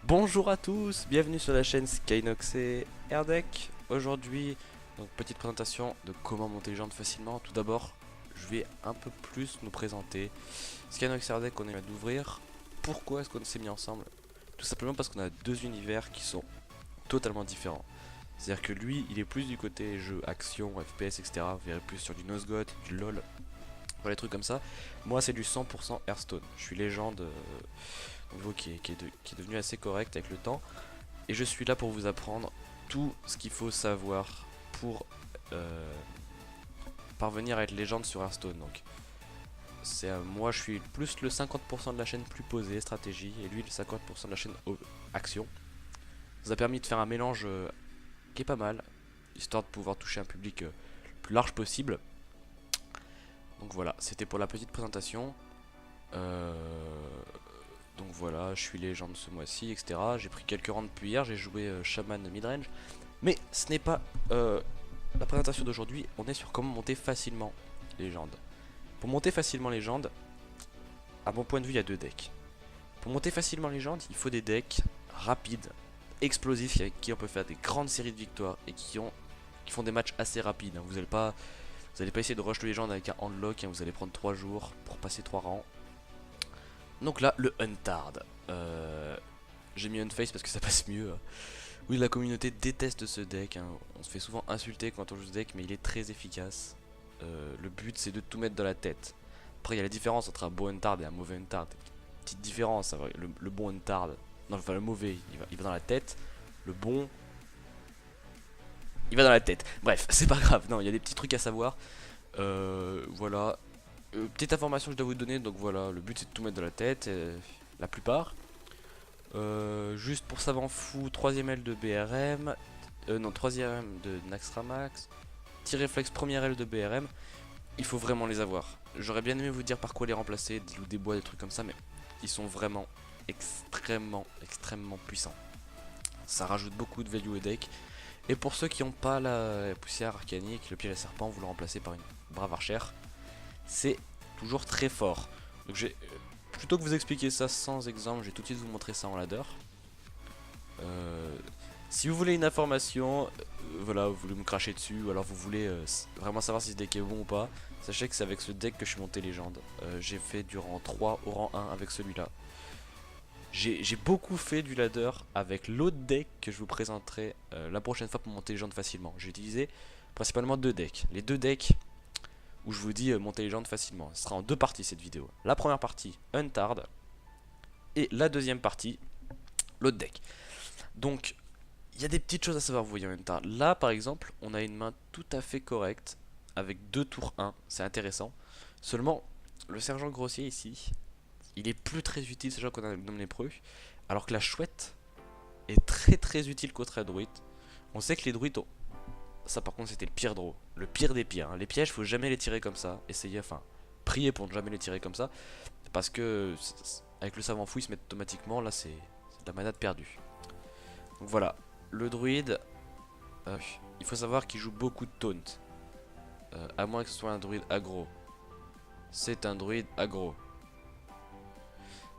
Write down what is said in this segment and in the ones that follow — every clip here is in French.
Bonjour à tous, bienvenue sur la chaîne Skynox et Airdeck. Aujourd'hui, donc petite présentation de comment monter les gens facilement. Tout d'abord, je vais un peu plus nous présenter. Skynox et Airdeck, on est d'ouvrir. Pourquoi est-ce qu'on s'est mis ensemble? Tout simplement parce qu'on a deux univers qui sont totalement différents. C'est-à-dire que lui, il est plus du côté jeu action, FPS, etc. Vous verrez plus sur du Nosgoth, du LoL, voilà, les trucs comme ça. Moi, c'est du 100% Hearthstone. Je suis légende, niveau qui est devenu assez correct avec le temps. Et je suis là pour vous apprendre tout ce qu'il faut savoir pour parvenir à être légende sur Hearthstone. Donc, moi, je suis plus le 50% de la chaîne plus posée, stratégie, et lui le 50% de la chaîne action. Ça nous a permis de faire un mélange qui est pas mal, histoire de pouvoir toucher un public le plus large possible. Donc voilà, c'était pour la petite présentation. Donc voilà, je suis légende ce mois-ci, etc. J'ai pris quelques rangs depuis hier, j'ai joué Shaman midrange. Mais ce n'est pas la présentation d'aujourd'hui, on est sur comment monter facilement légende. Pour monter facilement légende, à mon point de vue, il y a deux decks. Pour monter facilement légende, il faut des decks rapides, explosifs, avec qui on peut faire des grandes séries de victoires et qui font des matchs assez rapides. Vous n'allez pas essayer de rush le légende avec un handlock, vous allez prendre 3 jours pour passer 3 rangs. Donc là, le Huntard. J'ai mis Unface parce que ça passe mieux. Oui, la communauté déteste ce deck. On se fait souvent insulter quand on joue ce deck, mais il est très efficace. Le but, c'est de tout mettre dans la tête. Après, il y a la différence entre un bon Huntard et un mauvais Huntard. Petite différence. Le bon Huntard, non, enfin le mauvais, il va dans la tête. Le bon, il va dans la tête. Bref, c'est pas grave. Non, il y a des petits trucs à savoir. Voilà. Petite information que je dois vous donner, donc voilà, le but c'est de tout mettre dans la tête, la plupart. Juste pour savant fou, 3ème L de BRM, non 3ème de Naxxramas, tir réflexe 1ère L de BRM, il faut vraiment les avoir. J'aurais bien aimé vous dire par quoi les remplacer, des loups des bois, des trucs comme ça, mais ils sont vraiment extrêmement puissants. Ça rajoute beaucoup de value au deck. Et pour ceux qui n'ont pas la poussière arcanique, le pied et serpent, vous le remplacez par une brave archère. C'est toujours très fort. Donc plutôt que vous expliquer ça sans exemple, je vais tout de suite vous montrer ça en ladder. Si vous voulez une information, voilà, vous voulez me cracher dessus, ou alors vous voulez vraiment savoir si ce deck est bon ou pas, sachez que c'est avec ce deck que je suis monté légende. J'ai fait du rang 3 au rang 1 avec celui-là. J'ai beaucoup fait du ladder avec l'autre deck que je vous présenterai la prochaine fois pour monter légende facilement. J'ai utilisé principalement deux decks. Les deux decks où je vous dis monter légende facilement. Ce sera en deux parties cette vidéo. La première partie, Huntard. Et la deuxième partie, l'autre deck. Donc, il y a des petites choses à savoir, vous voyez, en Huntard. Là, par exemple, on a une main tout à fait correcte, avec 2 tours 1. C'est intéressant. Seulement, le sergent grossier ici, il est plus très utile, sachant qu'on a le gnome lépreux. Alors que la chouette est très utile contre la druide. On sait que les druides ont... Ça par contre c'était le pire draw, le pire des pires. Les pièges faut jamais les tirer comme ça. Essayez, enfin, priez pour ne jamais les tirer comme ça. Parce que avec le savant fou il se met automatiquement, là c'est de la manade perdue. Donc voilà, le druide, il faut savoir qu'il joue beaucoup de taunt. À moins que ce soit un druide aggro. C'est un druide aggro.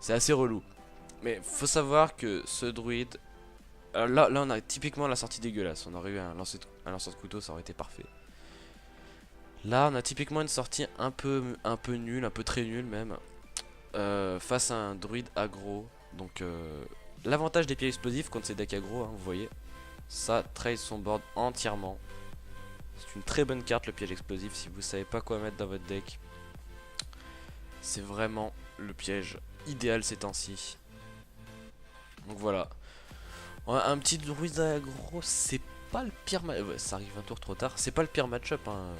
C'est assez relou. Mais faut savoir que ce druide... Là on a typiquement la sortie dégueulasse. On aurait eu un lancer de couteau, ça aurait été parfait. Là on a typiquement une sortie un peu nulle, un peu très nulle même. Face à un druide aggro. Donc l'avantage des pieds explosifs contre ces decks aggro, vous voyez, ça trade son board entièrement. C'est une très bonne carte le piège explosif si vous savez pas quoi mettre dans votre deck. C'est vraiment le piège idéal ces temps-ci. Donc voilà. Un petit druide aggro, c'est pas le pire ça arrive un tour trop tard. C'est pas le pire match-up, hein.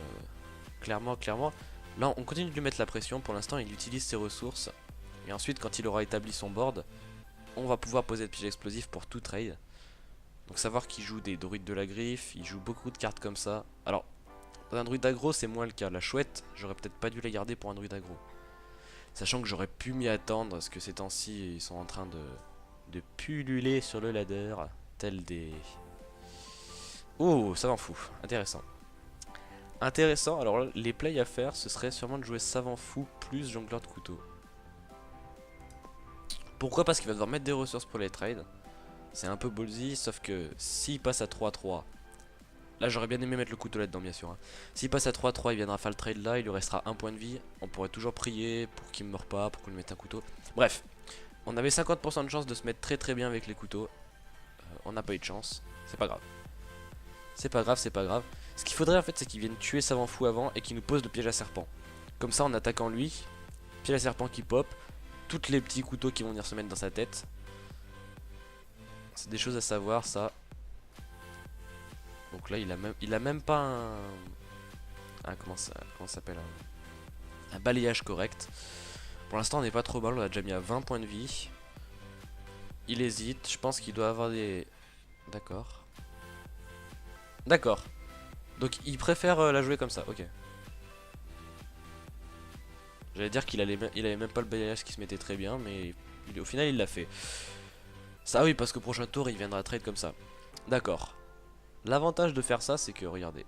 Clairement. Là, on continue de lui mettre la pression. Pour l'instant, il utilise ses ressources. Et ensuite, quand il aura établi son board, on va pouvoir poser le piège explosif pour tout trade. Donc savoir qu'il joue des druides de la griffe, il joue beaucoup de cartes comme ça. Alors, dans un druide aggro, c'est moins le cas. La chouette, j'aurais peut-être pas dû la garder pour un druide aggro. Sachant que j'aurais pu m'y attendre, parce que ces temps-ci, ils sont en train de pulluler sur le ladder, tel des... Oh, ça m'en fout, intéressant. Intéressant, alors là, les plays à faire, ce serait sûrement de jouer savant fou plus jongleur de couteau. Pourquoi? Parce qu'il va devoir mettre des ressources pour les trades. C'est un peu ballsy, sauf que s'il passe à 3-3, là j'aurais bien aimé mettre le couteau là-dedans bien sûr, hein. S'il passe à 3-3, il viendra faire le trade là, il lui restera un point de vie. On pourrait toujours prier pour qu'il ne meure pas, pour qu'on lui mette un couteau. Bref, on avait 50% de chance de se mettre très très bien avec les couteaux. On n'a pas eu de chance, c'est pas grave. C'est pas grave, c'est pas grave. Ce qu'il faudrait en fait, c'est qu'il vienne tuer Savant Fou avant et qu'il nous pose le piège à serpent. Comme ça, en attaquant lui, piège à serpent qui pop, tous les petits couteaux qui vont venir se mettre dans sa tête. C'est des choses à savoir, ça. Donc là, il a même pas comment ça s'appelle, un balayage correct. Pour l'instant, on n'est pas trop mal. On a déjà mis à 20 points de vie. Il hésite. Je pense qu'il doit avoir des... D'accord. D'accord. Donc il préfère la jouer comme ça. Ok. J'allais dire qu'il avait même pas le balayage qui se mettait très bien, mais au final il l'a fait. Ça oui, parce qu'au prochain tour il viendra trade comme ça. D'accord. L'avantage de faire ça, c'est que regardez,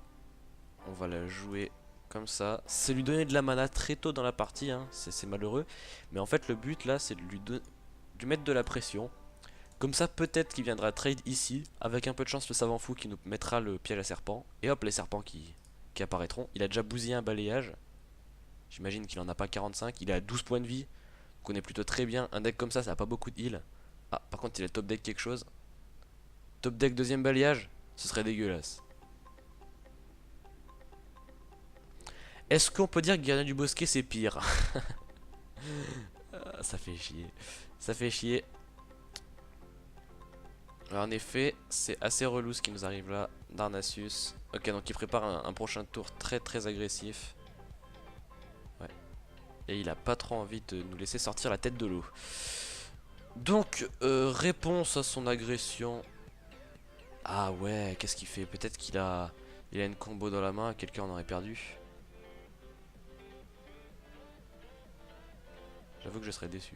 on va la jouer comme ça. C'est lui donner de la mana très tôt dans la partie, hein. C'est malheureux. Mais en fait le but là, c'est de lui mettre de la pression. Comme ça peut-être qu'il viendra trade ici. Avec un peu de chance le savant fou qui nous mettra le piège à serpent. Et hop, les serpents qui apparaîtront. Il a déjà bousillé un balayage. J'imagine qu'il en a pas 45. Il est à 12 points de vie. Donc on est plutôt très bien. Un deck comme ça a pas beaucoup de heal. Ah, par contre il a top deck quelque chose. Top deck deuxième balayage. Ce serait dégueulasse. Est-ce qu'on peut dire que Gardien du Bosquet c'est pire? Ça fait chier. Ça fait chier. Alors en effet, c'est assez relou ce qui nous arrive là. Darnassus. Ok, donc il prépare un prochain tour très très agressif. Ouais. Et il a pas trop envie de nous laisser sortir la tête de l'eau. Donc, réponse à son agression. Ah ouais, qu'est-ce qu'il fait? Peut-être qu'il a une combo dans la main, quelqu'un en aurait perdu. J'avoue que je serais déçu.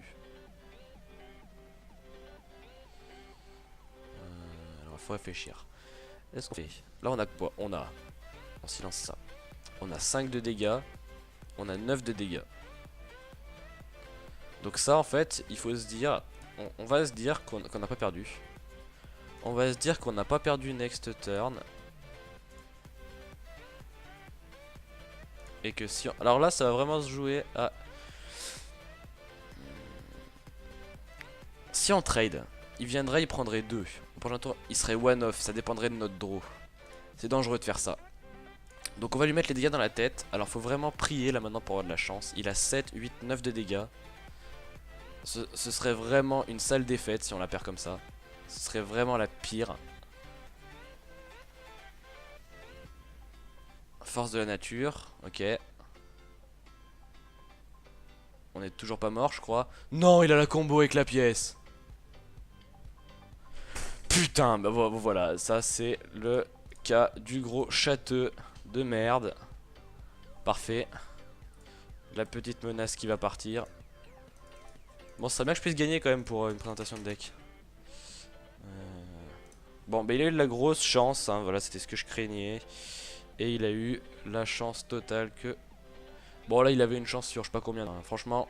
Alors il faut réfléchir. Est-ce qu'on fait? Là on a quoi? On silence ça. On a 5 de dégâts. On a 9 de dégâts. Donc ça en fait, il faut se dire, on va se dire qu'on n'a pas perdu. On va se dire qu'on n'a pas perdu next turn. Et que si alors là ça va vraiment se jouer à... Si on trade, il viendrait, il prendrait 2. Au prochain tour, il serait one off, ça dépendrait de notre draw. C'est dangereux de faire ça. Donc on va lui mettre les dégâts dans la tête. Alors faut vraiment prier là maintenant pour avoir de la chance. Il a 7, 8, 9 de dégâts. Ce serait vraiment une sale défaite si on la perd comme ça. Ce serait vraiment la pire. Force de la nature, ok. On est toujours pas mort je crois. Non, il a la combo avec la pièce. Putain, bah voilà, ça c'est le cas du gros châteux de merde. Parfait. La petite menace qui va partir. Bon, ça serait bien que je puisse gagner quand même pour une présentation de deck. Bon, bah il a eu de la grosse chance, hein, voilà, c'était ce que je craignais. Et il a eu la chance totale que... Bon, là il avait une chance sur je sais pas combien, hein. Franchement,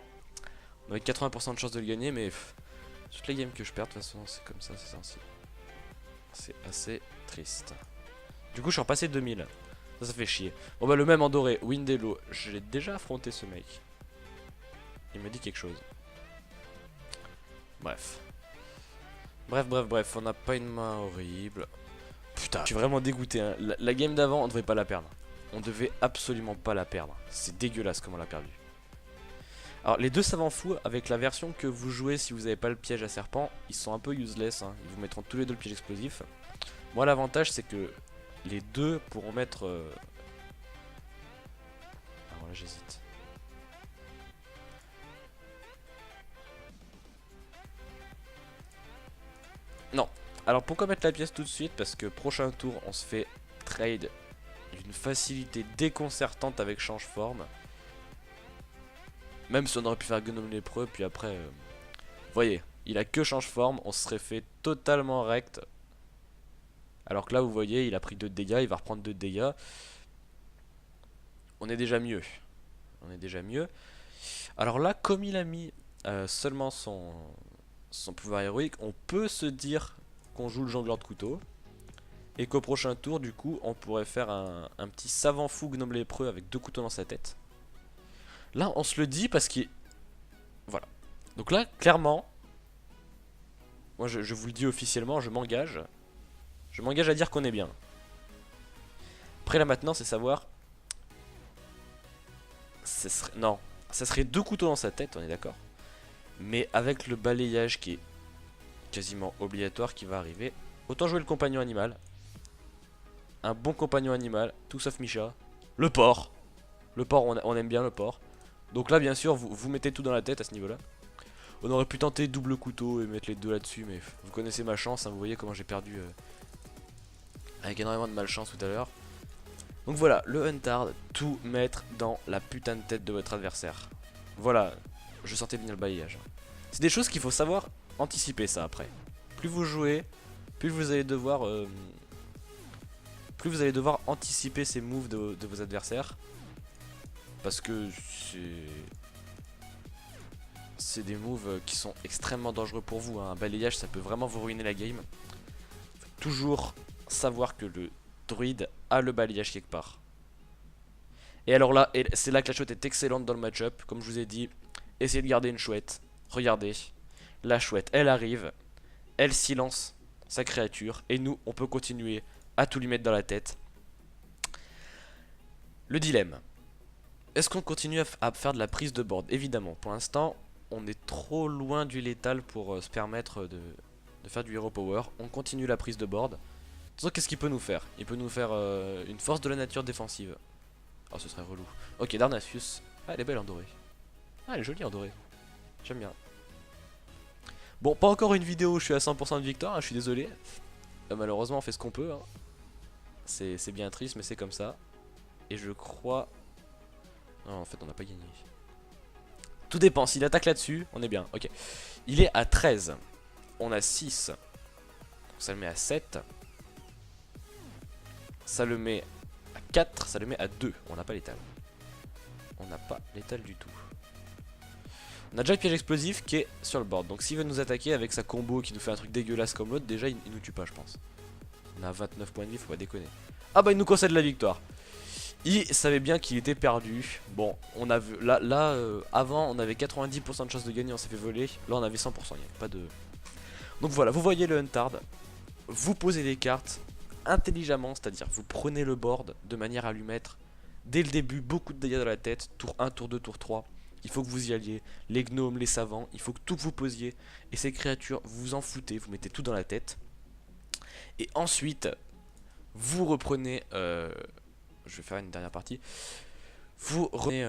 on avait 80% de chance de le gagner, mais toutes les games que je perds, de toute façon, c'est comme ça, c'est sensible. C'est assez triste. Du coup, je suis repassé 2000. Ça fait chier. Bon, bah, le même en doré, Windello. Je l'ai déjà affronté ce mec. Il me dit quelque chose. Bref. Bref, on n'a pas une main horrible. Putain, je suis vraiment dégoûté, hein. La game d'avant, on devait pas la perdre. On devait absolument pas la perdre. C'est dégueulasse comme on l'a perdu. Alors, les deux savants fous, avec la version que vous jouez si vous n'avez pas le piège à serpent, ils sont un peu useless, hein. Ils vous mettront tous les deux le piège explosif. Moi, l'avantage, c'est que les deux pourront mettre... Alors là, j'hésite. Non. Alors, pourquoi mettre la pièce tout de suite? Parce que prochain tour, on se fait trade d'une facilité déconcertante avec change forme. Même si on aurait pu faire Gnome lépreux, puis après... Vous voyez, il a que change forme, on se serait fait totalement rect. Alors que là, vous voyez, il a pris 2 de dégâts, il va reprendre 2 de dégâts. On est déjà mieux. On est déjà mieux. Alors là, comme il a mis seulement son pouvoir héroïque, on peut se dire qu'on joue le jongleur de couteau. Et qu'au prochain tour, du coup, on pourrait faire un petit savant fou gnome lépreux avec 2 couteaux dans sa tête. Là, on se le dit parce qu'il... Voilà. Donc là, clairement, moi je vous le dis officiellement, je m'engage. Je m'engage à dire qu'on est bien. Après là maintenant, c'est savoir... Non, ça serait 2 couteaux dans sa tête, on est d'accord. Mais avec le balayage qui est quasiment obligatoire qui va arriver, autant jouer le compagnon animal. Un bon compagnon animal, tout sauf Micha. Le porc. Le porc, on aime bien le porc. Donc là, bien sûr, vous mettez tout dans la tête à ce niveau-là. On aurait pu tenter double couteau et mettre les deux là-dessus, mais vous connaissez ma chance, hein, vous voyez comment j'ai perdu avec énormément de malchance tout à l'heure. Donc voilà, le Huntard, tout mettre dans la putain de tête de votre adversaire. Voilà, je sentais venir le balayage. C'est des choses qu'il faut savoir anticiper ça après. Plus vous jouez, plus vous allez devoir anticiper ces moves de vos adversaires. Parce que c'est des moves qui sont extrêmement dangereux pour vous, hein. Un balayage, ça peut vraiment vous ruiner la game. Faut toujours savoir que le druide a le balayage quelque part. Et alors là, c'est là que la chouette est excellente dans le match-up. Comme je vous ai dit, essayez de garder une chouette. Regardez, la chouette, elle arrive, elle silence sa créature. Et nous, on peut continuer à tout lui mettre dans la tête. Le dilemme. Est-ce qu'on continue à faire de la prise de board? Évidemment, pour l'instant, on est trop loin du létal pour se permettre de faire du hero power. On continue la prise de board. Donc qu'est-ce qu'il peut nous faire? Il peut nous faire une force de la nature défensive. Oh, ce serait relou. Ok, Darnasius. Ah, elle est belle en doré. Ah, elle est jolie en doré. J'aime bien. Bon, pas encore une vidéo où je suis à 100% de victoire, hein, je suis désolé. Malheureusement, on fait ce qu'on peut. Hein. C'est bien triste, mais c'est comme ça. Et je crois... Non, en fait, on n'a pas gagné. Tout dépend. S'il attaque là-dessus, on est bien. Ok. Il est à 13. On a 6. Donc ça le met à 7. Ça le met à 4. Ça le met à 2. On n'a pas l'étal. On n'a pas l'étal du tout. On a déjà le piège explosif qui est sur le board. Donc s'il veut nous attaquer avec sa combo qui nous fait un truc dégueulasse comme l'autre, déjà il nous tue pas, je pense. On a 29 points de vie, faut pas déconner. Ah bah il nous concède la victoire. Il savait bien qu'il était perdu. Bon, on a vu là, avant on avait 90% de chance de gagner, on s'est fait voler. Là on avait 100%, il n'y avait pas de... Donc voilà, vous voyez le Huntard. Vous posez les cartes intelligemment, c'est-à-dire vous prenez le board de manière à lui mettre dès le début beaucoup de dégâts dans la tête. Tour 1, tour 2, tour 3. Il faut que vous y alliez. Les gnomes, les savants, il faut que tout vous posiez. Et ces créatures, vous vous en foutez, vous mettez tout dans la tête. Et ensuite, vous reprenez... je vais faire une dernière partie. Vous reprenez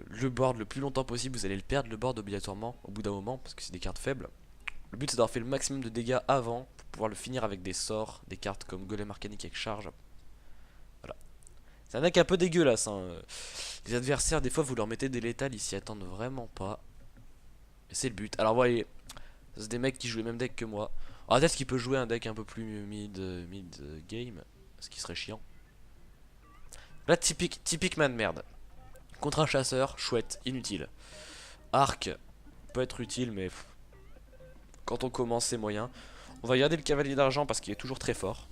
le board le plus longtemps possible. Vous allez le perdre le board obligatoirement au bout d'un moment parce que c'est des cartes faibles. Le but c'est d'avoir fait le maximum de dégâts avant pour pouvoir le finir avec des sorts, des cartes comme Golem Arcanique avec charge. Voilà. C'est un deck un peu dégueulasse. Hein. Les adversaires, des fois, vous leur mettez des létales, ils s'y attendent vraiment pas. Et c'est le but. Alors, vous voyez, c'est des mecs qui jouent le même deck que moi. Alors, peut-être qu'il peut jouer un deck un peu plus mid game, ce qui serait chiant. Là, typique man merde. Contre un chasseur, chouette, inutile. Arc peut être utile, mais quand on commence, c'est moyen. On va garder le cavalier d'argent parce qu'il est toujours très fort.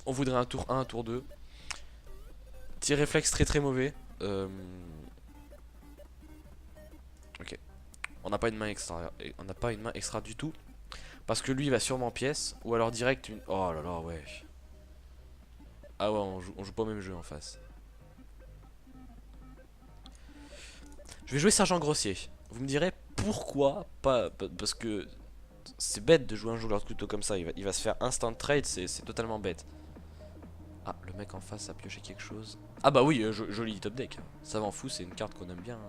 On voudrait un tour 1, un tour 2. Tir réflexe très mauvais. Ok. On n'a pas une main extra. On n'a pas une main extra du tout. Parce que lui il va sûrement pièce. Ou alors direct une. Oh là là ouais. Ah ouais on joue pas au même jeu en face. Je vais jouer sergent grossier. Vous me direz pourquoi pas. Parce que c'est bête de jouer un joueur de couteau comme ça. Il va se faire instant trade. C'est totalement bête. Ah, le mec en face a pioché quelque chose. Ah bah oui, joli top deck. Ça m'en fout, c'est une carte qu'on aime bien.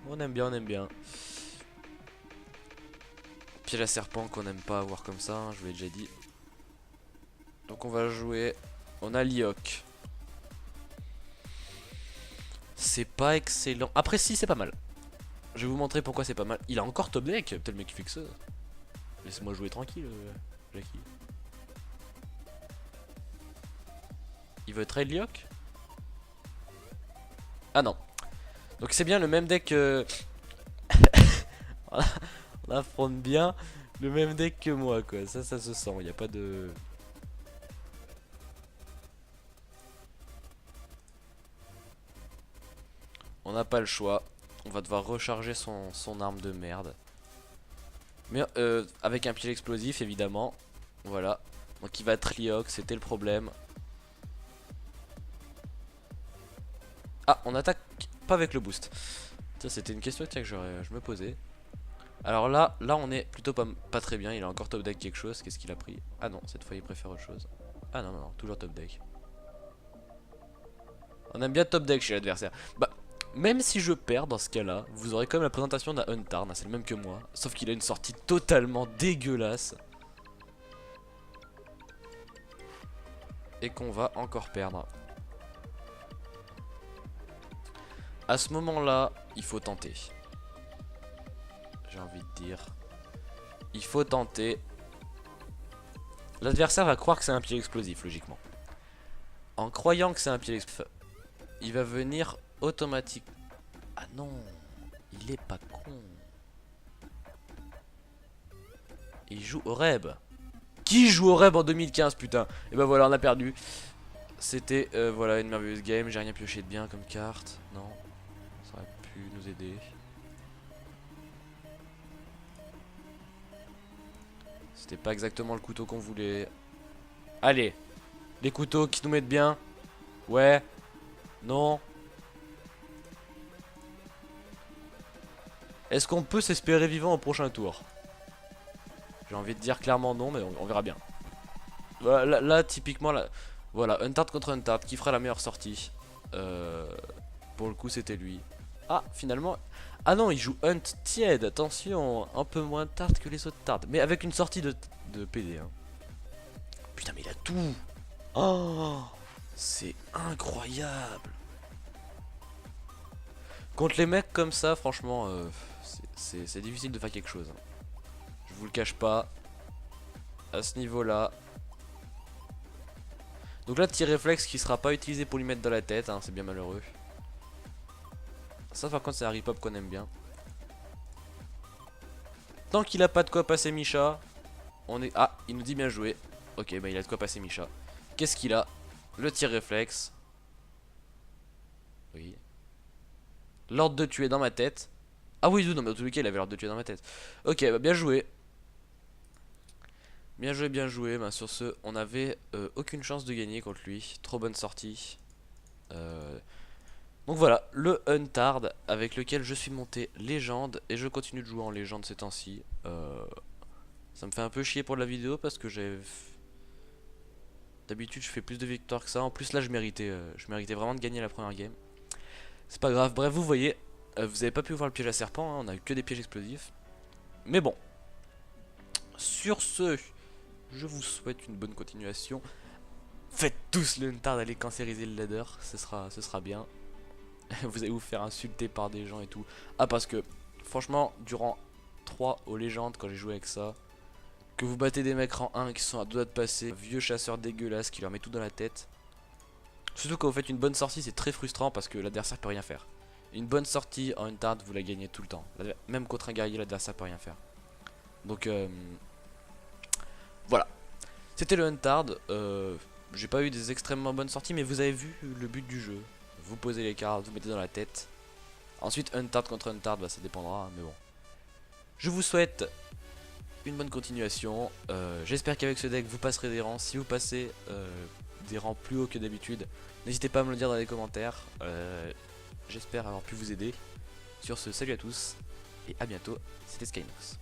On aime bien, on aime bien. Piège à serpent qu'on aime pas avoir comme ça, hein, je vous l'ai déjà dit. Donc on va jouer. On a Lyok. C'est pas excellent. Après si, c'est pas mal. Je vais vous montrer pourquoi c'est pas mal. Il a encore top deck, peut-être le mec qui fait que ça. Laissez-moi jouer tranquille, Jackie. Il veut trade Lyok? Ah non. Donc c'est bien le même deck. On affronte bien. Le même deck que moi, quoi. Ça se sent. Y a pas de. On n'a pas le choix. On va devoir recharger son arme de merde. Mais avec un piège explosif, évidemment. Voilà. Donc il va trioc, c'était le problème. Ah, on attaque pas avec le boost. Ça, c'était une question tiens, que je me posais. Alors là on est plutôt pas très bien. Il a encore top deck quelque chose. Qu'est-ce qu'il a pris? Ah non, cette fois il préfère autre chose. Ah non, non, non, toujours top deck. On aime bien top deck chez l'adversaire. Bah, même si je perds dans ce cas-là, vous aurez quand même la présentation d'un Untard. C'est le même que moi. Sauf qu'il a une sortie totalement dégueulasse. Et qu'on va encore perdre. À ce moment-là, il faut tenter. J'ai envie de dire. Il faut tenter. L'adversaire va croire que c'est un pied explosif, logiquement. En croyant que c'est un pied explosif, il va venir automatique. Ah non, il est pas con. Il joue au Reb. Qui joue au Reb en 2015, putain? Et ben voilà, on a perdu. C'était voilà une merveilleuse game. J'ai rien pioché de bien comme carte. Non, ça aurait pu nous aider. C'était pas exactement le couteau qu'on voulait. Allez, les couteaux qui nous mettent bien. Ouais. Non. Est-ce qu'on peut s'espérer vivant au prochain tour? J'ai envie de dire clairement non, mais on verra bien. Là, typiquement, là, voilà, Untard contre Untard, qui fera la meilleure sortie? Pour le coup, c'était lui. Ah, finalement. Ah non, il joue Hunt tiède, attention, un peu moins tard que les autres tards, mais avec une sortie de PD. Hein. Putain, mais il a tout. Oh, c'est incroyable. Contre les mecs comme ça, franchement, c'est difficile de faire quelque chose. Hein. Je vous le cache pas. À ce niveau-là. Donc là, tir réflexe qui sera pas utilisé pour lui mettre dans la tête, hein, c'est bien malheureux. Ça par contre c'est un rip-hop qu'on aime bien. Tant qu'il a pas de quoi passer Misha, on est... Ah, il nous dit bien joué. Ok, bah il a de quoi passer Misha. Qu'est-ce qu'il a? Le tir réflexe. Oui. L'ordre de tuer dans ma tête. Ah oui, non mais dans tous les cas il avait l'ordre de tuer dans ma tête. Ok, bah bien joué. Bien joué, bien joué. Bah, sur ce, on avait aucune chance de gagner contre lui. Trop bonne sortie. Donc voilà, le Untard avec lequel je suis monté légende. Et je continue de jouer en légende ces temps-ci. Ça me fait un peu chier pour la vidéo parce que j'ai... D'habitude je fais plus de victoires que ça. En plus là je méritais vraiment de gagner la première game. C'est pas grave, bref vous voyez, vous avez pas pu voir le piège à serpent, hein, on a eu que des pièges explosifs. Mais bon, sur ce, je vous souhaite une bonne continuation. Faites tous le Untard, allez cancériser le ladder, ce sera bien. Vous allez vous faire insulter par des gens et tout. Ah parce que franchement, durant 3 aux légendes quand j'ai joué avec ça, que vous battez des mecs rang 1 qui sont à deux doigts de passer, vieux chasseurs dégueulasses qui leur met tout dans la tête. Surtout quand vous faites une bonne sortie, c'est très frustrant parce que l'adversaire peut rien faire. Une bonne sortie en Untard, vous la gagnez tout le temps. Même contre un guerrier, l'adversaire peut rien faire. Donc voilà. C'était le Untard. J'ai pas eu des extrêmement bonnes sorties, mais vous avez vu le but du jeu. Vous posez les cartes, vous mettez dans la tête. Ensuite, Untard contre Untard, bah, ça dépendra, mais bon. Je vous souhaite une bonne continuation. J'espère qu'avec ce deck, vous passerez des rangs. Si vous passez des rangs plus hauts que d'habitude, n'hésitez pas à me le dire dans les commentaires. J'espère avoir pu vous aider. Sur ce, salut à tous et à bientôt. C'était Skynox.